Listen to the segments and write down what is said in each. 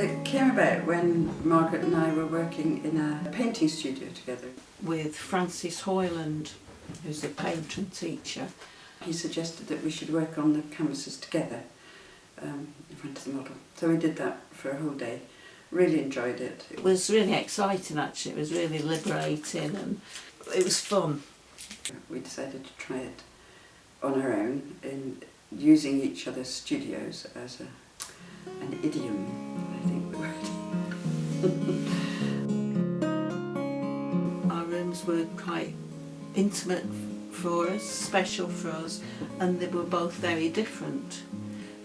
It came about when Margaret and I were working in a painting studio together. With Francis Hoyland, who's a painter and teacher. He suggested that we should work on the canvases together in front of the model. So we did that for a whole day. Really enjoyed it. It was really exciting actually, it was really liberating and it was fun. We decided to try it on our own in using each other's studios as an idiom, I think the word. Our rooms were quite intimate for us, special for us, and they were both very different.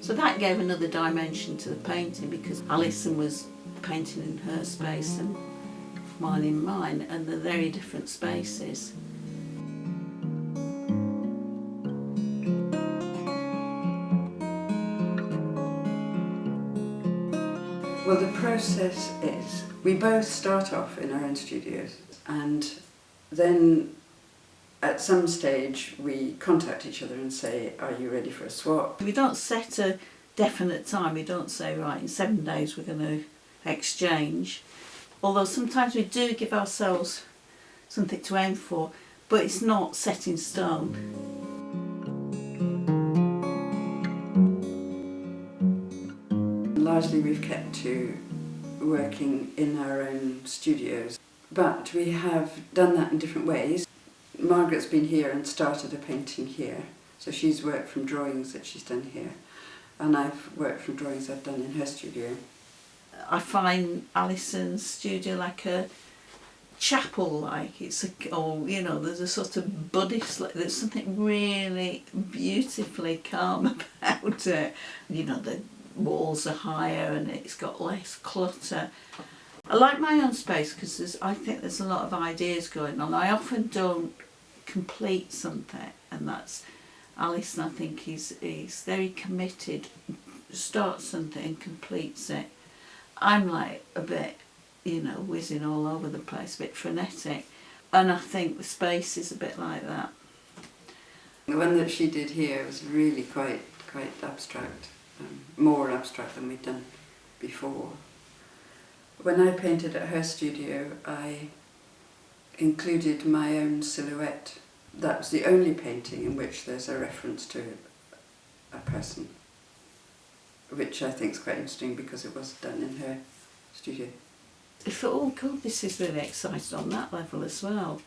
So that gave another dimension to the painting because Alison was painting in her space and mine in mine, and they're very different spaces. Well, the process is we both start off in our own studios, and then at some stage we contact each other and say, are you ready for a swap? We don't set a definite time, we don't say, right, in 7 days we're going to exchange. Although sometimes we do give ourselves something to aim for, but it's not set in stone. Largely we've kept to working in our own studios, but we have done that in different ways. Margaret's been here and started a painting here, so she's worked from drawings that she's done here, and I've worked from drawings I've done in her studio. I find Alison's studio like a chapel-like. It's there's a sort of Buddhist, there's something really beautifully calm about it. The walls are higher and it's got less clutter. I like my own space because I think there's a lot of ideas going on. I often don't complete something, and that's Alison. I think he's very committed, starts something and completes it. I'm like a bit, whizzing all over the place, a bit frenetic, and I think the space is a bit like that. The one that she did here was really quite abstract, more abstract than we'd done before. When I painted at her studio, I included my own silhouette. That was the only painting in which there's a reference to a person, which I think is quite interesting because it was done in her studio. Oh God, this is really exciting on that level as well.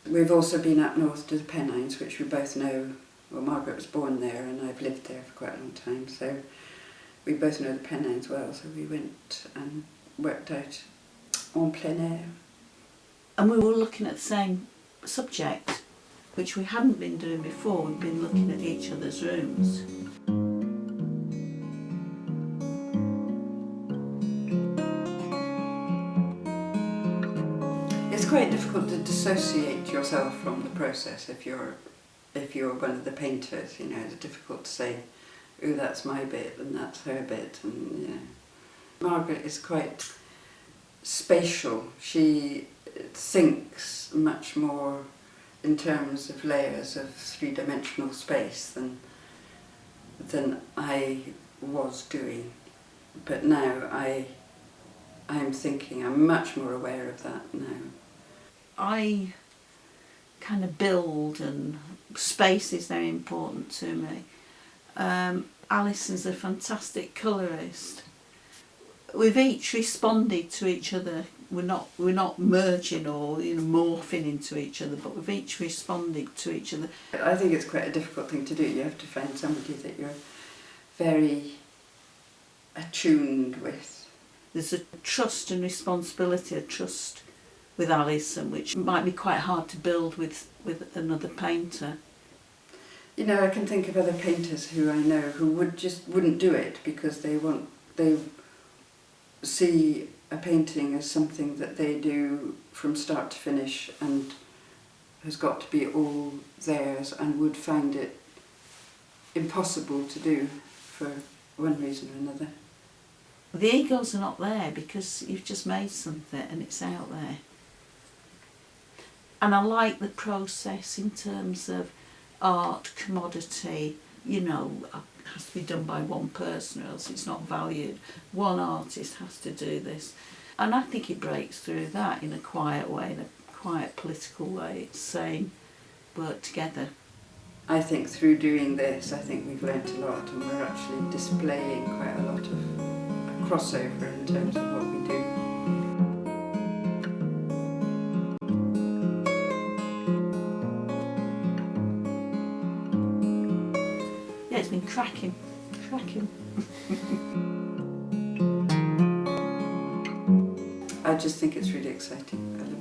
We've also been up north to the Pennines, which we both know. Well, Margaret was born there and I've lived there for quite a long time, so we both know the Pennines well, so we went and worked out en plein air. And we were looking at the same subject, which we hadn't been doing before. We've been looking at each other's rooms. It's quite difficult to dissociate yourself from the process if you're one of the painters. It's difficult to say, oh, that's my bit and that's her bit, and Margaret is quite spatial. She thinks much more in terms of layers of three-dimensional space than I was doing. But now I'm much more aware of that now. I kind of build, and space is very important to me. Alison's a fantastic colourist. We've each responded to each other. We're not merging or morphing into each other, but we've each responded to each other. I think it's quite a difficult thing to do. You have to find somebody that you're very attuned with. There's a trust and responsibility, a trust with Alison, which might be quite hard to build with another painter. I can think of other painters who I know who wouldn't do it because they see a painting as something that they do from start to finish and has got to be all theirs, and would find it impossible to do for one reason or another. The egos are not there because you've just made something and it's out there. And I like the process in terms of art, commodity. has to be done by one person or else it's not valued. One artist has to do this. And I think it breaks through that in a quiet way, in a quiet political way. It's saying, work together. I think through doing this, I think we've learnt a lot, and we're actually displaying quite a lot of a crossover in terms of what we do. Yeah, it's been cracking. I just think it's really exciting. I love